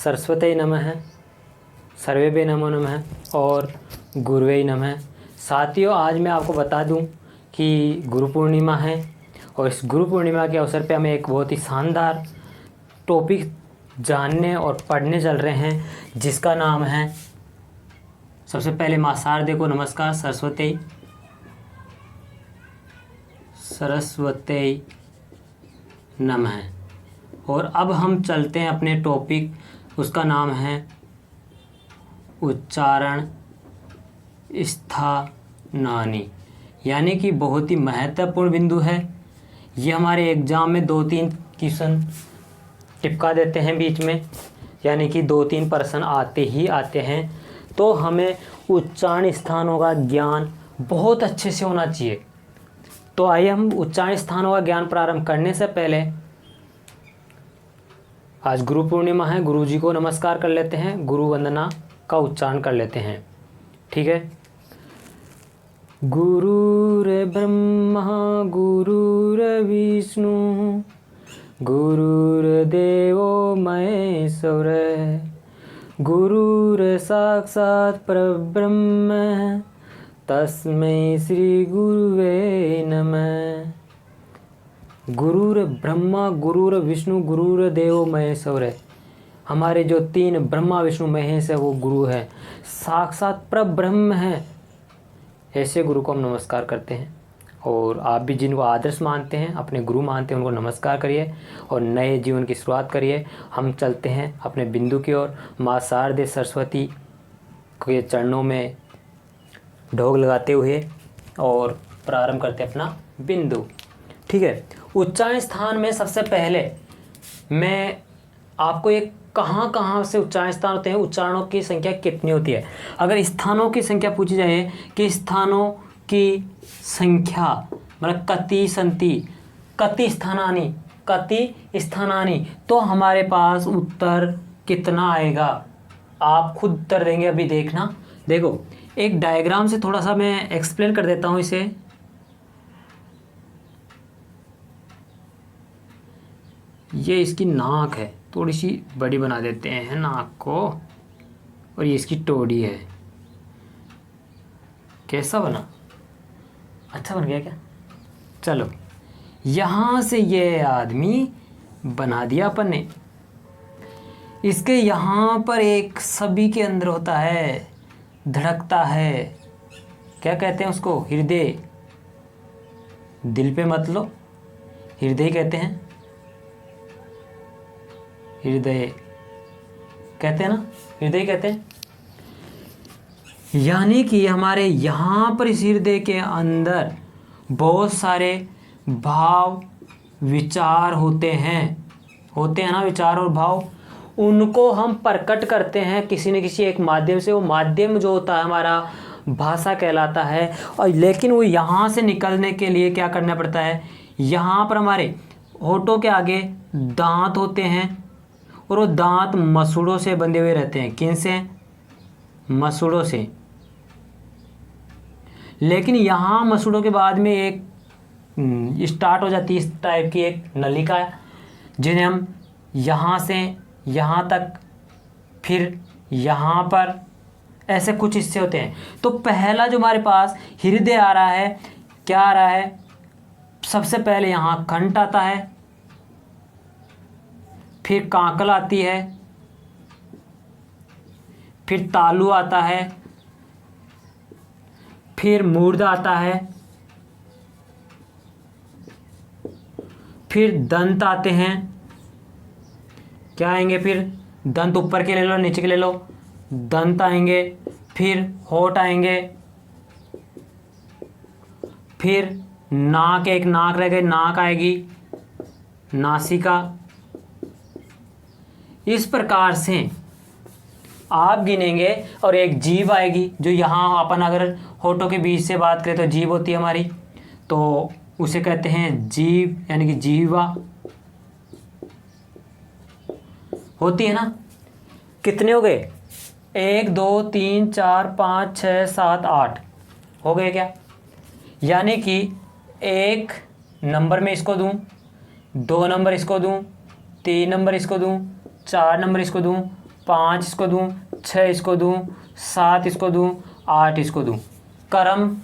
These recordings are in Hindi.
सरस्वती नमः, सर्वेभ्यो नमो नमः और गुरुवे नमः। साथियों, आज मैं आपको बता दूं कि गुरु पूर्णिमा है और इस गुरु पूर्णिमा के अवसर पे हमें एक बहुत ही शानदार टॉपिक जानने और पढ़ने चल रहे हैं, जिसका नाम है, सबसे पहले माँ शारदे को नमस्कार। सरस्वती नमः। और अब हम चलते हैं अपने टॉपिक, उसका नाम है उच्चारण स्थानानि, यानी कि बहुत ही महत्वपूर्ण बिंदु है। ये हमारे एग्ज़ाम में 2-3 क्वेश्चन टिपका देते हैं बीच में, यानी कि 2-3 प्रश्न आते ही आते हैं। तो हमें उच्चारण स्थानों का ज्ञान बहुत अच्छे से होना चाहिए। तो आइए हम उच्चारण स्थानों का ज्ञान प्रारंभ करने से पहले, आज गुरु पूर्णिमा है, गुरु जी को नमस्कार कर लेते हैं, गुरु वंदना का उच्चारण कर लेते हैं। ठीक है। गुरुर्ब्रह्मा गुरुर्विष्णु गुरुर्देवो महेश्वर गुरुर्साक्षात् परब्रह्म तस्मै श्री गुरुवे नमः। गुरुर्ब्रह्मा गुरुर्विष्णु गुरुर्देवो महेश्वर, हमारे जो 3 ब्रह्मा विष्णु महेश है वो गुरु है, साक्षात परब्रह्म है। ऐसे गुरु को हम नमस्कार करते हैं। और आप भी जिनको आदर्श मानते हैं, अपने गुरु मानते हैं, उनको नमस्कार करिए और नए जीवन की शुरुआत करिए। हम चलते हैं अपने बिंदु की ओर। माँ शारदे सरस्वती के चरणों में ढोग लगाते हुए और प्रारंभ करते हैं अपना बिंदु। ठीक है। उच्चारण स्थान में सबसे पहले मैं आपको एक कहाँ से उच्चारण स्थान होते हैं, उच्चारणों की संख्या कितनी होती है। अगर स्थानों की संख्या पूछी जाए कि स्थानों की संख्या मतलब कति संति, कति स्थानानि, तो हमारे पास उत्तर कितना आएगा। आप खुद उत्तर देंगे, अभी देखना। देखो, एक डायग्राम से थोड़ा सा मैं एक्सप्लेन कर देता हूँ इसे। ये इसकी नाक है, थोड़ी सी बड़ी बना देते हैं नाक को, और ये इसकी टोड़ी है। कैसा बना? अच्छा बन गया क्या? चलो, यहाँ से ये आदमी बना दिया अपन ने। इसके यहाँ पर एक सभी के अंदर होता है, धड़कता है, क्या कहते हैं उसको? हृदय। दिल पे मत लो, हृदय कहते हैं, हृदय कहते हैं ना, हृदय कहते हैं। यानी कि हमारे यहाँ पर इस हृदय के अंदर बहुत सारे भाव विचार होते हैं ना, विचार और भाव। उनको हम प्रकट करते हैं किसी न किसी एक माध्यम से। वो माध्यम जो होता है हमारा भाषा कहलाता है। और लेकिन वो यहाँ से निकलने के लिए क्या करना पड़ता है, यहाँ पर हमारे होठों के आगे दांत होते हैं और वो दांत मसूड़ों से बंधे हुए रहते हैं। किन से? मसूड़ों से। लेकिन यहाँ मसूड़ों के बाद में एक स्टार्ट हो जाती है इस टाइप की एक नलिका, जिन्हें हम यहाँ से यहाँ तक, फिर यहाँ पर, ऐसे कुछ हिस्से होते हैं। तो पहला जो हमारे पास हृदय आ रहा है, क्या आ रहा है? सबसे पहले यहाँ कंठ आता है, फिर कांकल आती है, फिर तालु आता है, फिर मूर्ध आता है, फिर दंत आते हैं। क्या आएंगे फिर? दंत ऊपर के ले लो, नीचे के ले लो, दंत आएंगे, फिर होठ आएंगे, फिर नाक, एक नाक रह गई, नाक आएगी, नासिका। इस प्रकार से आप गिनेंगे और एक जीभ आएगी, जो यहाँ अपन अगर होठों के बीच से बात करें तो जीभ होती है हमारी, तो उसे कहते हैं जीभ, यानी कि जीवा होती है ना। कितने हो गए? 1 2 3 4 5 6 7 8 हो गए क्या? यानी कि 1 नंबर में इसको दूं, 2 नंबर इसको दूं, 3 नंबर इसको दूं, 4 नंबर इसको दूं, 5 इसको दूँ, 6 इसको दूँ, 7 इसको दूँ, 8 इसको दूँ। क्रम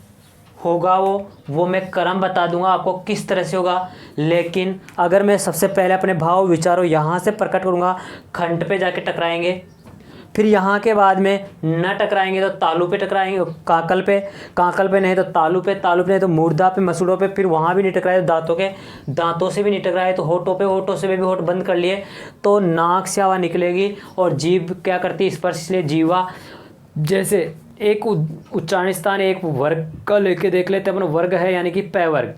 होगा वो मैं क्रम बता दूंगा आपको किस तरह से होगा। लेकिन अगर मैं सबसे पहले अपने भाव विचारों यहाँ से प्रकट करूँगा, खंड पे जाके टकराएंगे, फिर यहाँ के बाद में न टकराएंगे तो तालु पे टकराएंगे, काकल पे नहीं तो तालु पे नहीं तो मूर्धा पे, मसूड़ों पे, फिर वहाँ भी नहीं टकराए तो दांतों से भी नहीं टकराए तो होठों से भी होठ बंद कर लिए तो नाक से हवा निकलेगी और जीभ क्या करती है, स्पर्श, इसलिए जीवा जैसे एक उच्चारण स्थान एक वर्ग का लेके देख लेते हैं अपन। वर्ग है यानी कि पै वर्ग।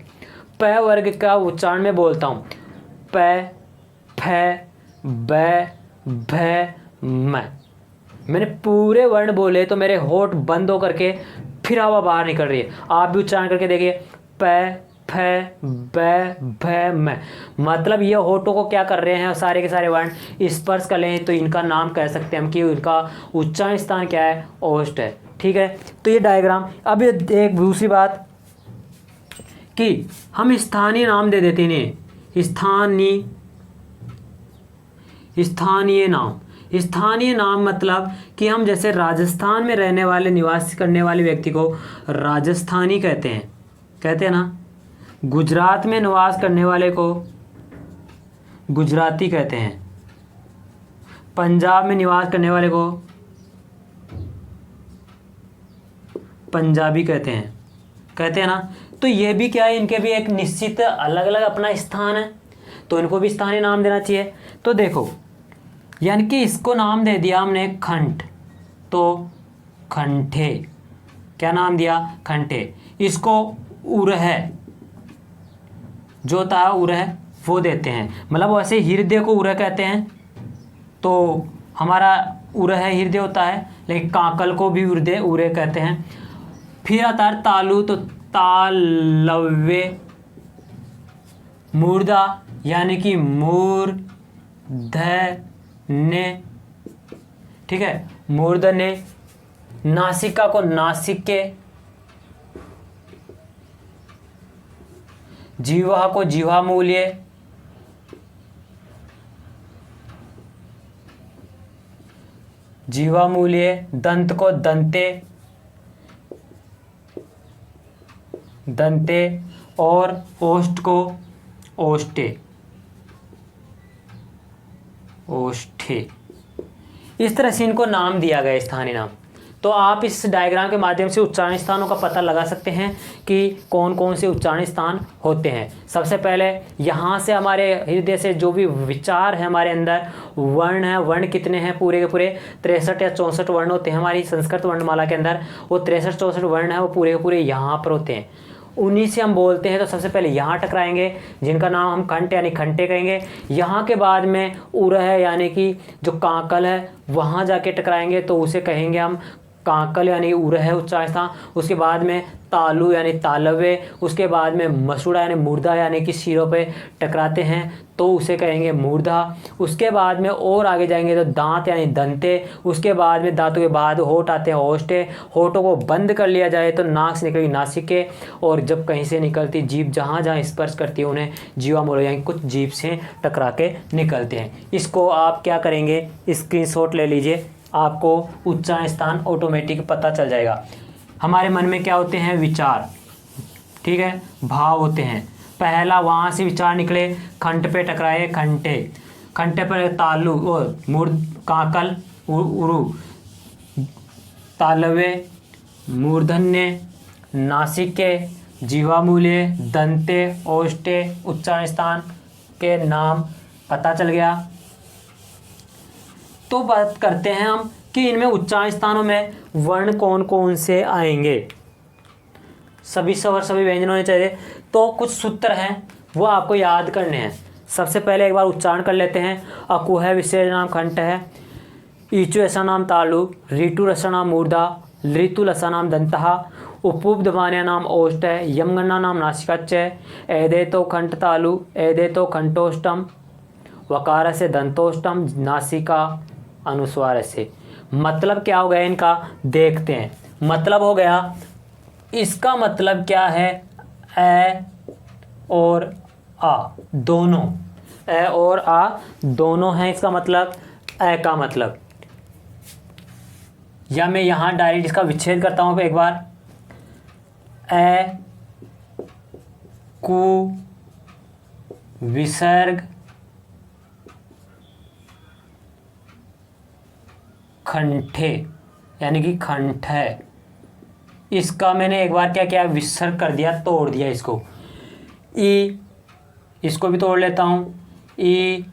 पै वर्ग का उच्चारण में बोलता हूँ पै, फै, बै, भै, मै। मैंने पूरे वर्ण बोले तो मेरे होठ बंद होकर के फिर हवा बाहर निकल रही है। आप भी उच्चारण करके देखिए पै, फै, बै, भै, मै। मतलब ये होठों को क्या कर रहे हैं, सारे के सारे वर्ण स्पर्श कर लें तो इनका नाम कह सकते हैं हम कि इनका उच्चारण स्थान क्या है, ओष्ठ है। ठीक है, तो ये डायग्राम। अब एक दूसरी बात कि हम स्थानीय नाम दे देते हैं, स्थानीय नाम मतलब कि हम जैसे राजस्थान में रहने वाले निवास करने वाले व्यक्ति को राजस्थानी कहते हैं ना। गुजरात में निवास करने वाले को गुजराती कहते हैं। पंजाब में निवास करने वाले को पंजाबी कहते हैं ना। तो ये भी क्या है, इनके भी एक निश्चित अलग अलग अपना स्थान है, तो इनको भी स्थानीय नाम देना चाहिए। तो देखो, यानी कि इसको नाम दे दिया हमने खंड, तो खंठे। क्या नाम दिया, खंठे। इसको उरह जो होता है उरह वो देते हैं, मतलब वैसे हृदय को उरह कहते हैं तो हमारा उरह हृदय होता है, लेकिन काकल को भी उरह कहते हैं। फिर आता है तालु, तो तालव्य। मूर्धा यानी कि मूर्धन्य, ठीक है, मूर्धन्य। नासिका को नासिके, जीवा को जीवामूल्य, दंत को दंते और ओष्ठ को ओष्ठे। इस तरह से इनको नाम दिया गया, स्थानीय नाम। तो आप इस डायग्राम के माध्यम से उच्चारण स्थानों का पता लगा सकते हैं कि कौन कौन से उच्चारण स्थान होते हैं। सबसे पहले यहाँ से हमारे हृदय से जो भी विचार है हमारे अंदर, वर्ण है, वर्ण कितने हैं, पूरे के पूरे 63 या 64 वर्ण होते हैं हमारी संस्कृत वर्णमाला के अंदर। वो 63-64 वर्ण है वो पूरे के पूरे यहाँ पर होते हैं, उन्हीं से हम बोलते हैं। तो सबसे पहले यहाँ टकराएंगे जिनका नाम हम कंठ यानी खंटे कहेंगे। यहाँ के बाद में उरह है यानी कि जो काकल है वहाँ जाके टकराएंगे तो उसे कहेंगे हम काकल यानी उरह है उच्चारण स्थान। उसके बाद में तालु यानी तालव्य, उसके बाद में मसूड़ा यानी मूर्धा यानी कि सिरों पे टकराते हैं तो उसे कहेंगे मूर्धा। उसके बाद में और आगे जाएंगे तो दांत यानी दंते, उसके बाद में दांतों के बाद होठ आते हैं ओष्ठे। होठों को बंद कर लिया जाए तो नाक से निकलेगी नासिके, और जब कहीं से निकलती जीभ जहाँ जहाँ स्पर्श करती है उन्हें जीवामूल यानी कुछ जीभ से टकरा के निकलते हैं। इसको आप क्या करेंगे, स्क्रीनशॉट ले लीजिए, आपको उच्चारण स्थान ऑटोमेटिक पता चल जाएगा। हमारे मन में क्या होते हैं, विचार, ठीक है, भाव होते हैं। पहला वहाँ से विचार निकले, खंड पे टकराए, खंटे पर तालु और मूर्ध, काकल, उरु, तालव्य, मूर्धन्य, नासिके, जीवामूल्य, दंते, ओष्ठे, उच्चारण स्थान के नाम पता चल गया। तो बात करते हैं हम कि इनमें उच्चारण स्थानों में वर्ण कौन कौन से आएंगे। सभी स्वर सभी व्यंजन होने चाहिए। तो कुछ सूत्र हैं वो आपको याद करने हैं। सबसे पहले एक बार उच्चारण कर लेते हैं। अकु है विशेष नाम खंड है, ईचु ऐसा नाम तालु, ऋतु रसा नाम मूर्धा, ऋतु लसा नाम दंतः, उपउपधमान्या नाम ओष्ठ है, यमगणना नाम नासिकाच है, एदे तो खंड तालु, एदे तो खंटोष्टम, वकार से दंतोष्टम, नासिका अनुस्वार से। मतलब क्या हो गया इनका, देखते हैं। मतलब हो गया, इसका मतलब क्या है, ए और आ दोनों, ए और आ दोनों हैं इसका मतलब, ए का मतलब, या मैं यहाँ डायरेक्ट इसका विच्छेद करता हूँ एक बार। ए कु विसर्ग खंठे यानी कि खंठ है, इसका मैंने एक बार क्या किया, विसर्ग कर दिया, तोड़ दिया इसको। ई, इसको भी तोड़ लेता हूँ। ई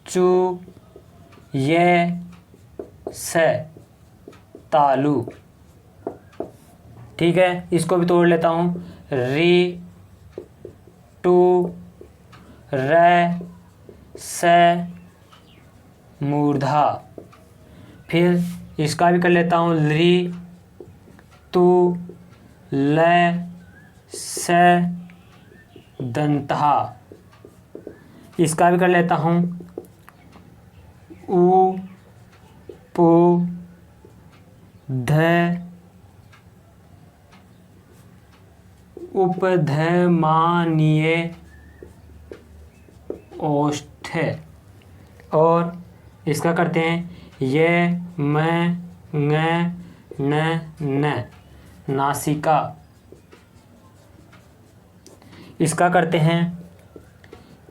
चू ये से तालु, ठीक है, इसको भी तोड़ लेता हूँ। री टू रे से मूर्धा, फिर इसका भी कर लेता हूँ। ली तू ले से दंतहा, इसका भी कर लेता हूँ। उ पु ध उपधमानीय ओष्ठ, और इसका करते हैं ये मैं न न नासिका, इसका करते हैं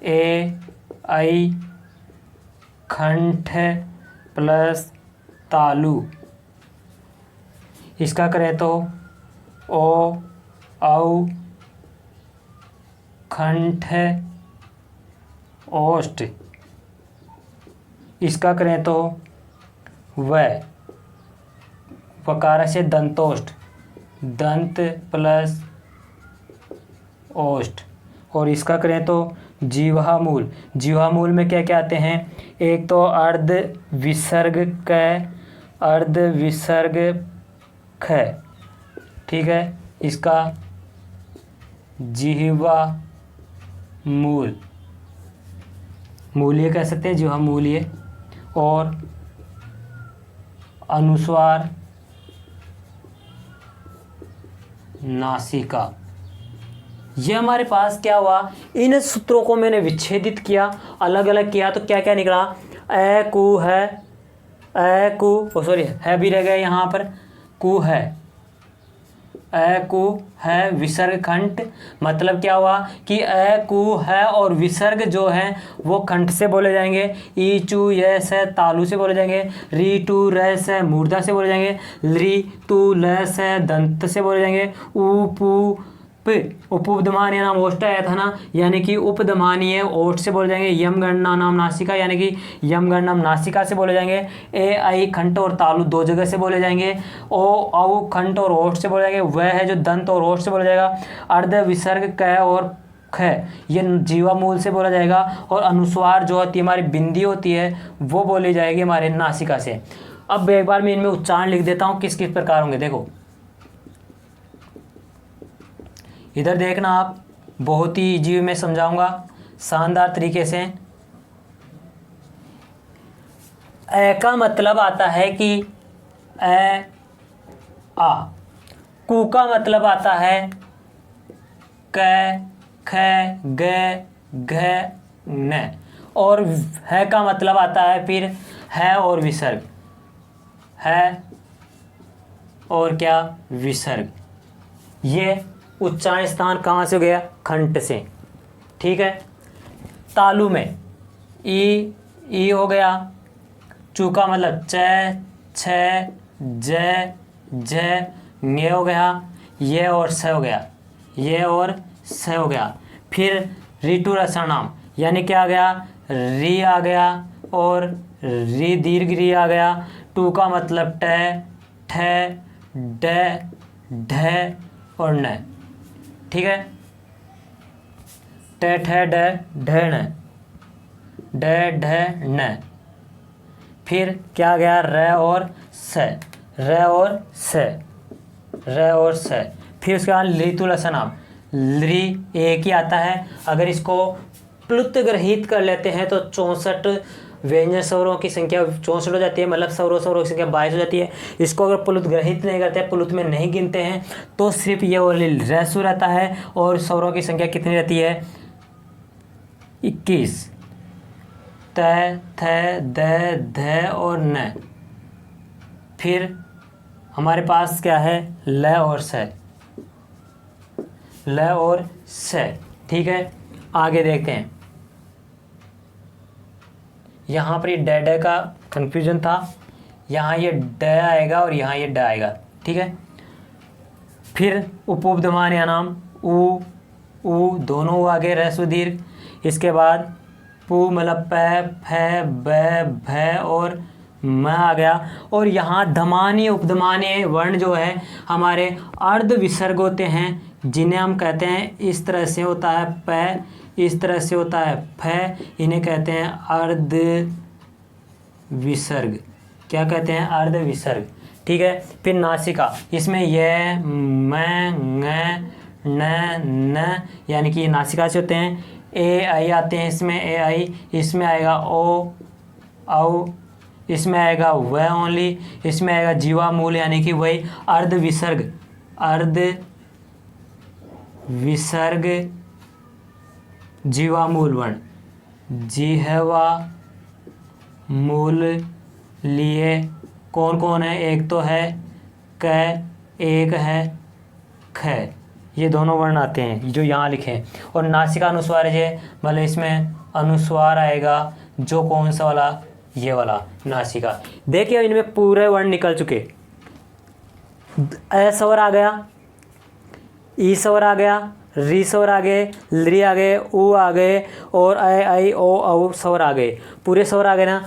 ए आई कंठ प्लस तालु, इसका करें तो ओ औ कंठ ओष्ठ, इसका करें तो वकार से दंतोष्ठ, दंत प्लस ओष्ठ, और इसका करें तो जीवा मूल। जीवा मूल में क्या क्या आते हैं, एक तो अर्ध विसर्ग क, अर्ध विसर्ग ख, ठीक है, इसका जिह्वा मूल, मूल्य कह सकते हैं, जिह्वा मूल्य, और अनुस्वार नासिका। ये हमारे पास क्या हुआ, इन सूत्रों को मैंने विच्छेदित किया, अलग अलग किया, तो क्या क्या निकला, ए कु है, ए कु सॉरी है भी रह गया यहाँ पर, कु है, ए कु है विसर्ग खंड, मतलब क्या हुआ कि ए कु है और विसर्ग जो है वो खंड से बोले जाएंगे। ई चू ये से तालु से बोले जाएंगे, री टू रे से मूर्धा से बोले जाएंगे, री तू ल से दंत से बोले जाएंगे, ऊ पू उपधमानीय नाम ओष्ठ आया था ना, यानी कि उपधमानीय ओष्ठ से बोले जाएंगे। यम गणना नाम नासिका, यानी कि यम गणनम नासिका से बोले जाएंगे। ए आई खंड और तालु दो जगह से बोले जाएंगे। ओ औ खंड और ओष्ठ से बोले जाएंगे, वह है जो दंत और ओष्ठ से बोला जाएगा। अर्ध विसर्ग क और ख ये जीवा मूल से बोला जाएगा, और अनुस्वार जो होती है हमारी बिंदी होती है वो बोली जाएगी हमारे नासिका से। अब एक बार मैं इनमें उच्चारण लिख देता हूँ किस किस प्रकार होंगे। देखो इधर देखना, आप बहुत ही इजी में समझाऊंगा शानदार तरीके से। ए का मतलब आता है कि ए आ, कु का मतलब आता है क ख ग घ न, और है का मतलब आता है फिर है और विसर्ग, है और क्या विसर्ग। ये उच्चारण स्थान कहाँ से हो गया, खंड से, ठीक है। तालु में ई हो गया, चू का मतलब च छ ज ज ङ हो गया, ये और स हो गया, ये और स हो गया। फिर ऋतु रसनाम यानी क्या आ गया, री आ गया और री दीर्घ री आ गया। टू का मतलब ट ठ ड ढ और न, ठीक है। ट ठ ड ढ न, ड ढ न। फिर क्या आ गया, र और स, र और स, र और स। फिर उसके बाद लितुलसनाम, ली एक ही आता है। अगर इसको प्लुत ग्रहित कर लेते हैं तो 64 व्यंजन स्वरों की संख्या 64 हो जाती है, मतलब स्वरों की संख्या 22 हो जाती है। इसको अगर प्लुत ग्रहित नहीं करते, प्लुत में नहीं गिनते हैं, तो सिर्फ ये वाली रसु रहता है। और स्वरों की संख्या कितनी रहती है, 21, त थ द ध और न, फिर हमारे पास क्या है, ल और स, ल और स। ठीक है, आगे देखते हैं। यहाँ पर ये ड का कंफ्यूजन था, यहाँ ये ड आएगा और यहाँ ये ड आएगा। ठीक है, फिर उपउपधमान या नाम उ, दोनों आगे रस्व दीर्घ। इसके बाद पु मतलब प, फ, ब, भ और म आ गया। और यहाँ धमानी उपधमानी वर्ण जो है हमारे अर्ध विसर्ग होते हैं, जिन्हें हम कहते हैं, इस तरह से होता है प, इस तरह से होता है फ, इन्हें कहते हैं अर्ध विसर्ग। क्या कहते हैं, अर्ध विसर्ग। ठीक है, फिर नासिका, इसमें य, म, ng, न, यानी कि नासिका से होते हैं। ए आई आते हैं इसमें, ए आई, इसमें आएगा ओ, औ, इसमें आएगा व ओनली, इसमें आएगा जीवा मूल यानी कि वही अर्ध विसर्ग, अर्ध विसर्ग जीवा मूल वर्ण, जिह्वा मूल लिए कौन कौन है, एक तो है क, एक है ख, ये दोनों वर्ण आते हैं जो यहाँ लिखे हैं। और नासिका अनुस्वार है, मतलब इसमें अनुस्वार आएगा जो कौन सा वाला, ये वाला नासिका। देखिए इनमें पूरे वर्ण निकल चुके, ए स्वर आ गया, ई स्वर आ गया, री स्वर आ गए, लरी आ गए, उ आ गए और ऐ आई ओ औ स्वर आ गए, पूरे स्वर आ गए ना।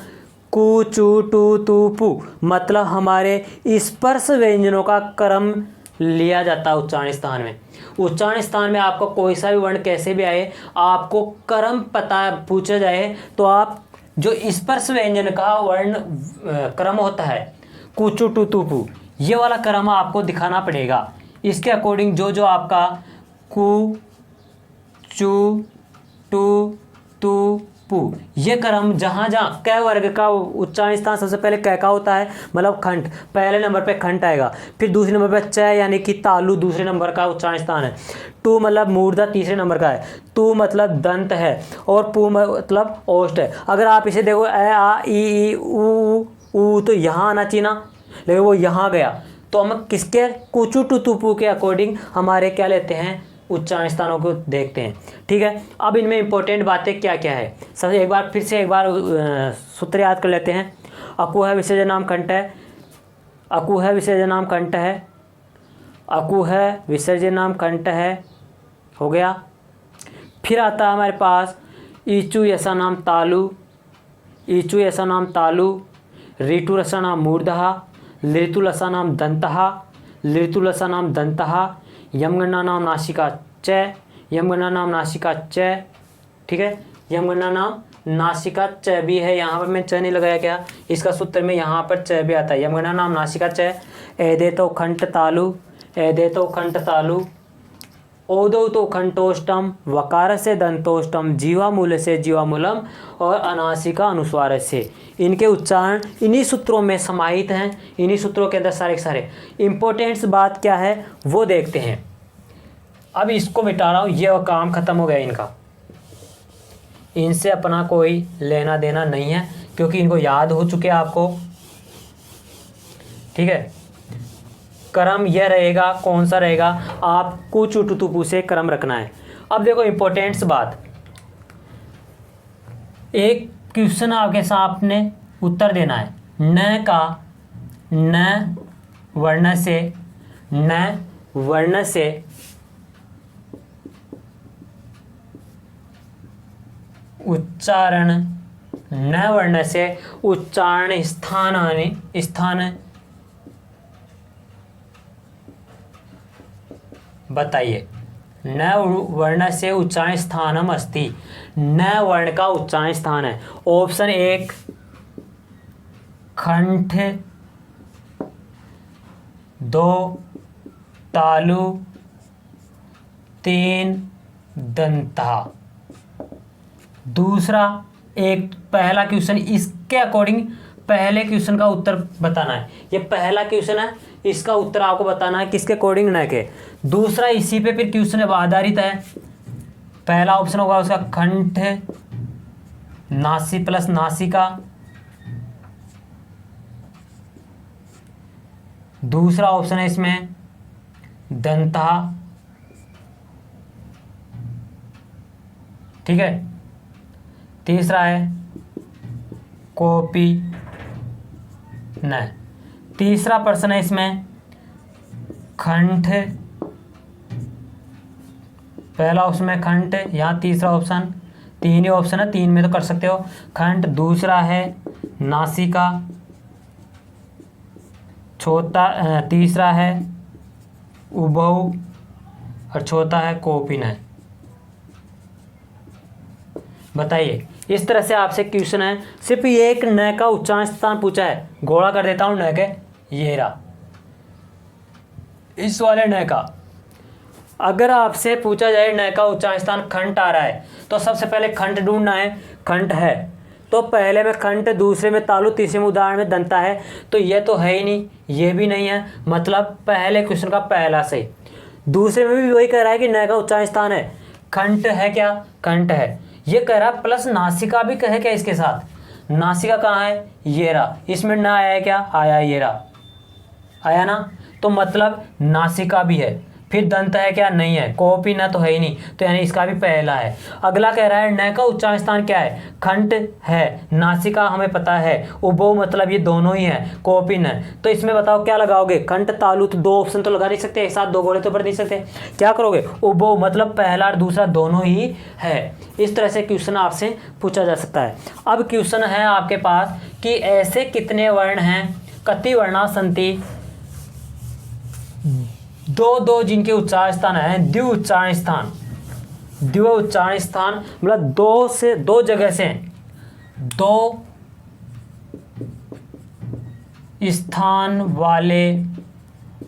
कु, चू, टू, तू, पू, मतलब हमारे स्पर्श व्यंजनों का क्रम लिया जाता है उच्चारण स्थान में। उच्चारण स्थान में आपको कोई सा भी वर्ण कैसे भी आए, आपको क्रम पता पूछा जाए तो आप जो स्पर्श व्यंजन का वर्ण क्रम होता है, कु, चू, टू, तू, पू, ये वाला क्रम आपको दिखाना पड़ेगा। इसके अकॉर्डिंग जो आपका कु, चू, टू, तू, पू, ये क्रम जहाँ जहाँ क वर्ग का उच्चारण स्थान सबसे पहले क का होता है, मतलब खंड, पहले नंबर पे खंड आएगा। फिर दूसरे नंबर पे च यानी कि तालु दूसरे नंबर का उच्चारण स्थान है। टू मतलब मूर्धा तीसरे नंबर का है। तू मतलब दंत है और पू मतलब ओष्ठ है। अगर आप इसे देखो ए आ ई उ तो यहाँ आना चाहिए ना, लेकिन वो यहाँ गया, तो हम किसके कुचू टू तू पू के अकॉर्डिंग हमारे क्या लेते हैं, उच्चारण स्थानों को देखते हैं। ठीक है, अब इनमें इंपॉर्टेंट बातें क्या क्या है, सबसे एक बार फिर से एक बार सूत्र याद कर लेते हैं। अकु है विसर्जन नाम कंठ है, अकु है विसर्जन नाम कंठ है, अकु है विसर्जन नाम कंठ है, हो गया। फिर आता है हमारे पास ईचु ऐसा नाम तालु, ईचु ऐसा नाम तालु, ऋतु रसा नाम मूर्धहा, लृतु लसा नाम दंतहा, लृतु लसा नाम दंतहा, यमगणना नाम नासिका च, यमगणना नाम नासिका च। ठीक है, यमगणना नाम नासिका च भी है, यहाँ पर मैं च नहीं लगाया क्या, इसका सूत्र में यहाँ पर च भी आता है। यमगणना नाम नासिका च, एदे तो खंड तालु, एदे तो खंड तालु, ओदो तो खंटोष्टम, वकार से दंतोष्टम, जीवा मूल से जीवामूलम और अनासिका अनुस्वार से। इनके उच्चारण इन्हीं सूत्रों में समाहित हैं, इन्हीं सूत्रों के अंदर सारे सारे। इंपॉर्टेंट बात क्या है वो देखते हैं। अब इसको मिटा रहा हूँ, ये काम खत्म हो गया इनका, इनसे अपना कोई लेना देना नहीं है क्योंकि इनको याद हो चुके आपको। ठीक है, क्रम यह रहेगा, कौन सा रहेगा, आप कुछ टुतुपू से क्रम रखना है। अब देखो इंपॉर्टेंट बात, एक क्वेश्चन आपके सामने उत्तर देना है। न का न वर्ण से, न वर्ण से उच्चारण, न वर्ण से उच्चारण स्थान बताइए। न वर्ण से उच्चारण स्थानम अस्ति, न वर्ण का उच्चारण स्थान है। ऑप्शन एक कंठ, दो तालु, तीन दंता। दूसरा एक पहला क्वेश्चन, इसके अकॉर्डिंग पहले क्वेश्चन का उत्तर बताना है। ये पहला क्वेश्चन है, इसका उत्तर आपको बताना है किसके अकॉर्डिंग, न के। दूसरा इसी पे फिर क्वेश्चन आधारित है। पहला ऑप्शन होगा उसका कंठ नासी प्लस नासिका, दूसरा ऑप्शन है इसमें दंता, ठीक है। तीसरा है कोपी न। तीसरा प्रश्न है इसमें खंठ, पहला ऑप्शन है खंठ, यहाँ तीसरा ऑप्शन, तीन ही ऑप्शन है, तीन में तो कर सकते हो खंठ। दूसरा है नासिका, तीसरा है उभौ और चौथा है कोपिन। बताइए, इस तरह से आपसे क्वेश्चन है, सिर्फ ये एक न का उच्चारण स्थान पूछा है। घोड़ा कर देता हूं न के, ये रहा इस वाले न का। अगर आपसे पूछा जाए न का उच्चारण स्थान खंड आ रहा है तो सबसे पहले खंड ढूंढना है। खंड है तो पहले में खंड, दूसरे में तालु, तीसरे में उदाहरण में दंता है, तो ये तो है ही नहीं, ये भी नहीं है, मतलब पहले क्वेश्चन का पहला सही। दूसरे में भी वही कह रहा है कि न का उच्चारण स्थान है, खंड है क्या, खंड है, ये कह रहा प्लस नासिका भी कहे क्या इसके साथ। नासिका कहाँ है, ये रहा, इसमें ना आया है क्या, आया, ये रहा, आया ना, तो मतलब नासिका भी है। फिर दंत है क्या, नहीं है, कोपी न तो है ही नहीं, तो यानी इसका भी पहला है। अगला कह रहा है न का उच्चारण स्थान क्या है, खंड है, नासिका हमें पता है, उभौ मतलब ये दोनों ही है, कोपी न, तो इसमें बताओ क्या लगाओगे, खंड तालु, तो दो ऑप्शन तो लगा नहीं सकते, एक साथ दो घोड़े तो भर नहीं सकते, क्या करोगे, उभौ मतलब पहला और दूसरा दोनों ही है। इस तरह से क्वेश्चन आपसे पूछा जा सकता है। अब क्वेश्चन है आपके पास कि ऐसे कितने वर्ण हैं, कति वर्णा सन्ति, दो दो जिनके उच्चारण स्थान है, द्वि उच्चारण स्थान, द्वि उच्चारण स्थान मतलब दो से, दो जगह से दो स्थान वाले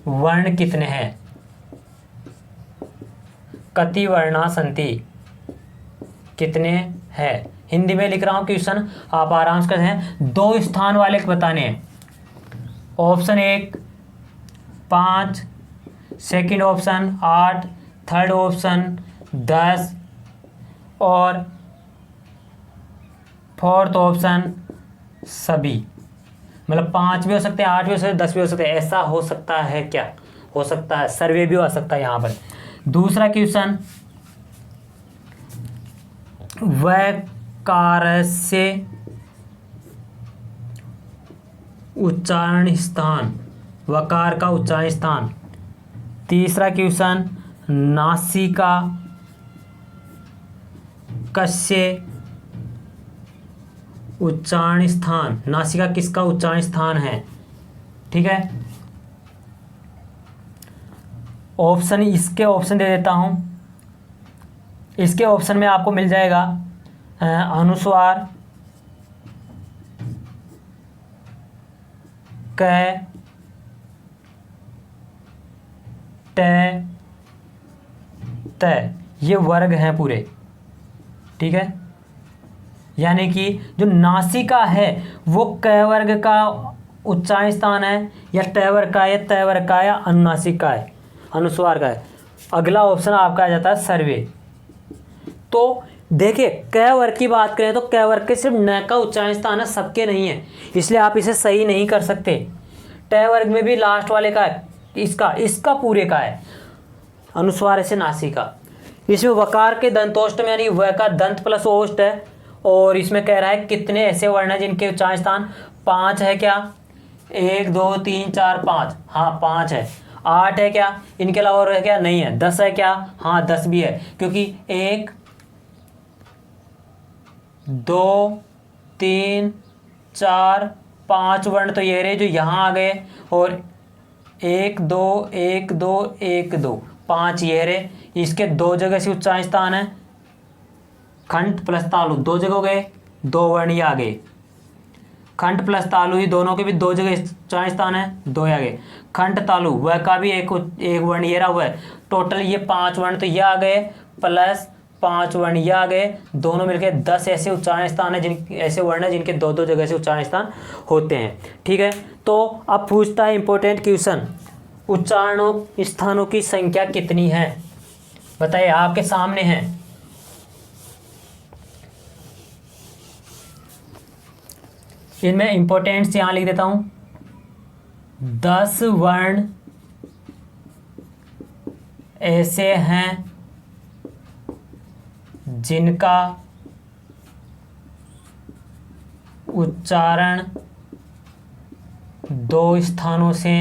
वर्ण कितने हैं, कति वर्णा सन्ति, कितने हैं। हिंदी में लिख रहा हूं क्वेश्चन, आप आराम से करें, दो स्थान वाले बताने हैं। Option 1 5, second option 8, third option 10 और फोर्थ ऑप्शन सभी, मतलब 5 भी हो सकते हैं, 8 भी हो सकते हैं, 10 भी हो सकते हैं। ऐसा हो सकता है क्या, हो सकता है, सर्वे भी हो सकता है यहाँ पर। दूसरा क्वेश्चन, वकारस्य उच्चारण स्थान, वकार का उच्चारण स्थान। तीसरा क्वेश्चन, नासिका कस्य उच्चारण स्थान, नासिका किसका उच्चारण स्थान है, ठीक है। ऑप्शन, इसके ऑप्शन दे देता हूं, इसके ऑप्शन में आपको मिल जाएगा अनुस्वार, क, ट, त, ये वर्ग हैं पूरे, ठीक है। यानी कि जो नासिका है वो क वर्ग का उच्चारण स्थान है, या ट वर्ग का, या त वर्ग का, या अनुनासिक का है, अनुस्वार का है। अगला ऑप्शन आपका आ जाता है सर्वे। तो देखिए, क वर्ग की बात करें तो क वर्ग के सिर्फ न का उच्चारण स्थान है, सबके नहीं है, इसलिए आप इसे सही नहीं कर सकते। ट वर्ग में भी लास्ट वाले का है, इसका पूरे का है, अनुस्वार से नासिका। इसमें वकार के दंतोष्ट में यानी व का दंत प्लस ओष्ठ है, और इसमें कह रहा है कितने ऐसे वर्ण हैं जिनके उच्चारण स्थान 5 है क्या, 1 2 3 4 5, हाँ 5 है। 8 है क्या, इनके अलावा और है क्या, नहीं है। 10 है क्या, हाँ 10 भी है, क्योंकि 1 2 3 4 5 वर्ण तो ये रहे जो यहाँ आ गए, और 1 2 1 2 1 2 5 ये रहे, इसके दो जगह से उच्चारण स्थान है, खंड प्लस तालु दो जगह हो गए, दो वर्ण ये आ गए, खंड प्लस तालु ही दोनों के भी दो जगह उच्चारण स्थान है, दो आ गए। खंड तालु वह का भी एक वर्ण ये रहा हुआ है, टोटल ये 5 वर्ण तो ये आ गए, प्लस 5 वर्ण ये आ गए, दोनों मिलकर 10 ऐसे उच्चारण स्थान है, ऐसे वर्ण है जिनके दो दो जगह से उच्चारण स्थान होते हैं, ठीक है। तो अब पूछता है इंपॉर्टेंट क्वेश्चन, उच्चारणों स्थानों की संख्या कितनी है, बताइए, आपके सामने है। इनमें इंपॉर्टेंट्स यहाँ लिख देता हूँ, 10 वर्ण ऐसे हैं जिनका उच्चारण 2 स्थानों से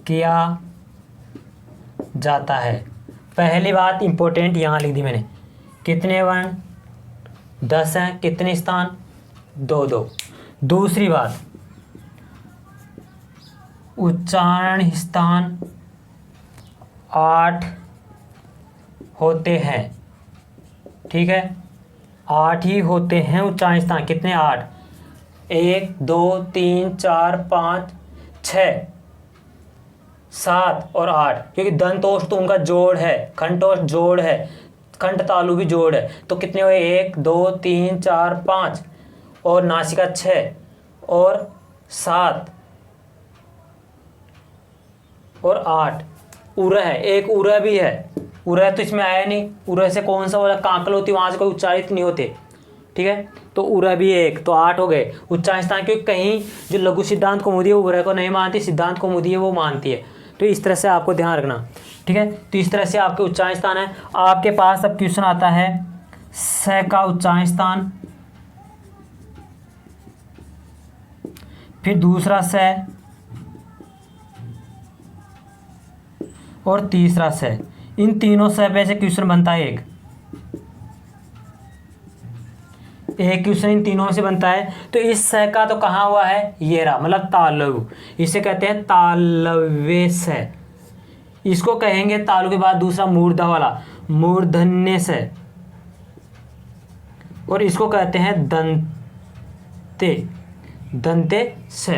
किया जाता है। पहली बात इंपॉर्टेंट यहाँ लिख दी मैंने, कितने वर्ण 10 हैं, कितने स्थान 2-2। दूसरी बात, उच्चारण स्थान 8 होते हैं, ठीक है, 8 ही होते हैं उच्चारण स्थान। कितने 8, 1 2 3 4 5 6 7 और 8, क्योंकि दंतोष्ठ तो उनका जोड़ है, खंडोष्ठ जोड़ है, कंठ तालु भी जोड़ है, तो कितने हुए 1 2 3 4 5 और नासिका 6 और 7 और 8। उरह है, एक उरह भी है, उरह तो इसमें आया नहीं, उरह से कौन सा वाला कांकल होती है, वहां से कोई उच्चारित नहीं होते, ठीक है, तो उरह भी एक, तो 8 हो गए उच्चारण स्थान। क्योंकि कहीं जो लघु सिद्धांत कौमुदी है वो उरह को नहीं मानती, सिद्धांत कौमुदी है वो मानती है, तो इस तरह से आपको ध्यान रखना, ठीक है। तो इस तरह से आपके उच्चारण स्थान है। आपके पास अब क्वेश्चन आता है स का उच्चारण स्थान, फिर दूसरा स और तीसरा स, इन तीनों स पे से क्वेश्चन बनता है। एक क्वेश्चन इन तीनों से बनता है। तो इस स का तो कहाँ हुआ है, ये रहा, मतलब तालव, इसे कहते हैं तालव्य स। इसको कहेंगे तालु के बाद दूसरा मूर्धा वाला मूर्धन्य स, और इसको कहते हैं दंते, दंते स।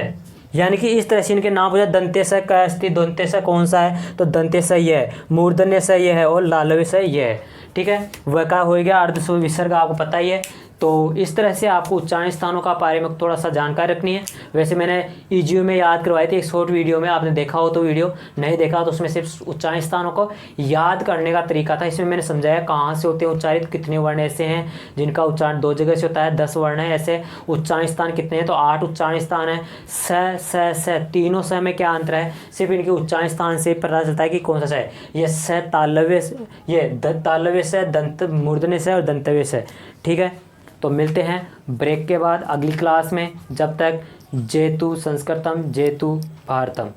यानी कि इस तरह से इनके नाम हो जाए। दंते स का अस्ति, दंते स कौन सा है, तो दंते स ये है, मूर्धन्य स ये है और लालव्य स ये है, ठीक है। वह का हो गया अर्ध विसर्ग, आपको पता ही है। तो इस तरह से आपको उच्चारण स्थानों का बारे में थोड़ा सा जानकारी रखनी है। वैसे मैंने ईजीओ में याद करवाई थी एक शॉर्ट वीडियो में, आपने देखा हो तो वीडियो, नहीं देखा तो उसमें सिर्फ उच्चारण स्थानों को याद करने का तरीका था। इसमें मैंने समझाया कहाँ से होते हैं उच्चारित, कितने वर्ण ऐसे हैं जिनका उच्चारण 2 जगह से होता है, 10 वर्ण है ऐसे। उच्चारण स्थान कितने हैं, तो 8 उच्चारण स्थान है। स तीनों स में क्या अंतर है, सिर्फ इनके उच्चारण स्थान से पता चलता है कि कौन सा है। ये स तालव्य, ये तालव्य से, दंत मूर्धन्य से और दंतव्य से, ठीक है। तो मिलते हैं ब्रेक के बाद अगली क्लास में। जब तक जेतु संस्कृतम जेतु भारतम।